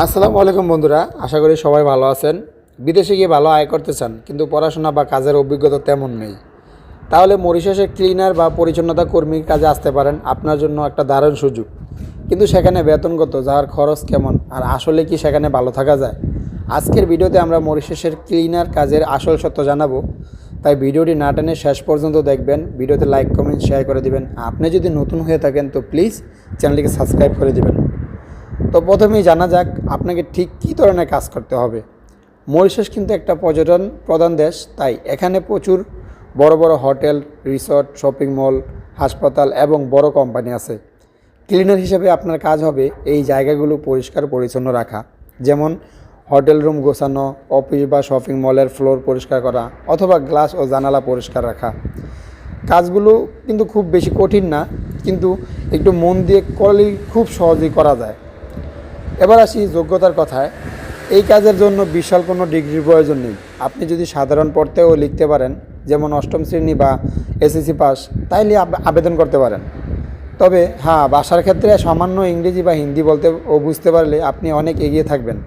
আসসালামু আলাইকুম বন্ধুরা, আশা করি সবাই ভালো আছেন। বিদেশে গিয়ে ভালো আয় করতে চান কিন্তু পড়াশোনা বা কাজের অভিজ্ঞতা তেমন নেই, তাহলে মরিশাসের ক্লিনার বা পরিচ্ছন্নতা কর্মীর কাজে আসতে পারেন। আপনার জন্য একটা দারুণ সুযোগ। কিন্তু সেখানে বেতন কত, যাওয়ার খরচ কেমন, আর আসলে কি সেখানে ভালো থাকা যায়? আজকের ভিডিওতে আমরা মরিশাসের ক্লিনার কাজের আসল সত্য জানাবো, তাই ভিডিওটি না টেনে শেষ পর্যন্ত দেখবেন। ভিডিওতে লাইক কমেন্ট শেয়ার করে দিবেন। আপনি যদি নতুন হয়ে থাকেন তো প্লিজ চ্যানেলটিকে সাবস্ক্রাইব করে দিবেন। তো প্রথমেই জানা যাক আপনাকে ঠিক কী ধরনের কাজ করতে হবে। মরিশাস কিন্তু একটা পর্যটন প্রধান দেশ, তাই এখানে প্রচুর বড় বড় হোটেল, রিসর্ট, শপিং মল, হাসপাতাল এবং বড় কোম্পানি আছে। ক্লিনার হিসেবে আপনার কাজ হবে এই জায়গাগুলো পরিষ্কার পরিচ্ছন্ন রাখা, যেমন হোটেল রুম গোছানো, অফিস বা শপিং মলের ফ্লোর পরিষ্কার করা অথবা গ্লাস ও জানালা পরিষ্কার রাখা। কাজগুলো কিন্তু খুব বেশি কঠিন না, কিন্তু একটু মন দিয়ে করলেই খুব সহজেই করা যায়। এবার আসি যোগ্যতার কথায়। এই কাজের জন্য বিশাল কোনো ডিগ্রির প্রয়োজন নেই। আপনি যদি সাধারণ পড়তেও লিখতে পারেন, যেমন অষ্টম শ্রেণী বা এসএসসি পাস, তাইলে আবেদন করতে পারেন। তবে হ্যাঁ, ভাষার ক্ষেত্রে সামান্য ইংরেজি বা হিন্দি বলতে ও বুঝতে পারলে আপনি অনেক এগিয়ে থাকবেন,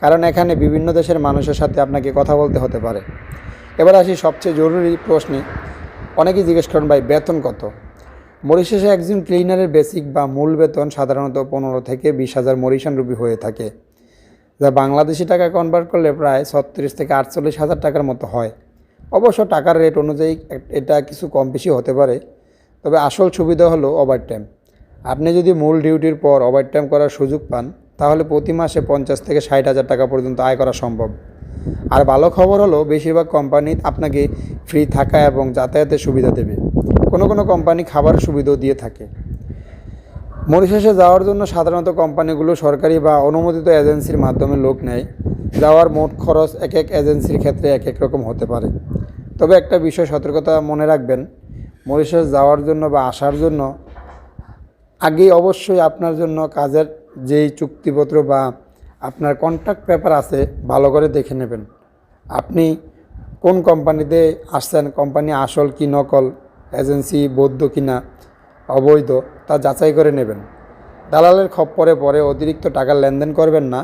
কারণ এখানে বিভিন্ন দেশের মানুষের সাথে আপনাকে কথা বলতে হতে পারে। এবার আসি সবচেয়ে জরুরি প্রশ্নে। অনেকেই জিজ্ঞেস করেন, ভাই বেতন কত? মরিশাসে একজন ক্লিনারের বেসিক বা মূল বেতন সাধারণত 15 থেকে 20,000 মরিশান রুপি হয়ে থাকে, যা বাংলাদেশি টাকা কনভার্ট করলে প্রায় 36 থেকে 48,000 টাকার মতো হয়। অবশ্য টাকার রেট অনুযায়ী এটা কিছু কম বেশি হতে পারে। তবে আসল সুবিধা হলো ওভারটাইম। আপনি যদি মূল ডিউটির পর ওভারটাইম করার সুযোগ পান, তাহলে প্রতি মাসে 50 থেকে 60,000 টাকা পর্যন্ত আয় করা সম্ভব। আর ভালো খবর হলো, বেশিরভাগ কোম্পানি আপনাকে ফ্রি থাকা এবং যাতায়াতের সুবিধা দেবে। কোনো কোনো কোম্পানি খাবারের সুবিধাও দিয়ে থাকে। মরিশাসে যাওয়ার জন্য সাধারণত কোম্পানিগুলো সরকারি বা অনুমোদিত এজেন্সির মাধ্যমে লোক নেয়। যাওয়ার মোট খরচ এক এক এজেন্সির ক্ষেত্রে এক এক রকম হতে পারে। তবে একটা বিষয় সতর্কতা মনে রাখবেন, মরিশাস যাওয়ার জন্য বা আসার জন্য আগেই অবশ্যই আপনার জন্য কাজের যেই চুক্তিপত্র বা আপনার কন্ট্রাক্ট পেপার আছে ভালো করে দেখে নেবেন। আপনি কোন কোম্পানিতে আসছেন, কোম্পানি আসল কি নকল, এজেন্সি বৈধ কিনা অবৈধ, তা যাচাই করে নেবেন। দালালের খপ্পরে পরে অতিরিক্ত টাকার লেনদেন করবেন না।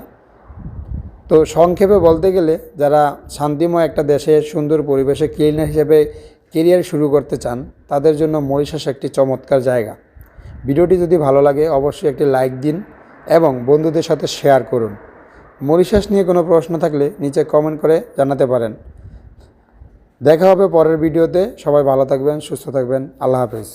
তো সংক্ষেপে বলতে গেলে, যারা শান্তিময় একটা দেশে সুন্দর পরিবেশে ক্লিনার হিসেবে কেরিয়ার শুরু করতে চান, তাদের জন্য মরিশাস একটি চমৎকার জায়গা। ভিডিওটি যদি ভালো লাগে অবশ্যই একটি লাইক দিন এবং বন্ধুদের সাথে শেয়ার করুন। মরিশাস নিয়ে কোনো প্রশ্ন থাকলে নিচে কমেন্ট করে জানাতে পারেন। দেখা হবে পরের ভিডিওতে। সবাই ভালো থাকবেন, সুস্থ থাকবেন। আল্লাহ হাফেজ।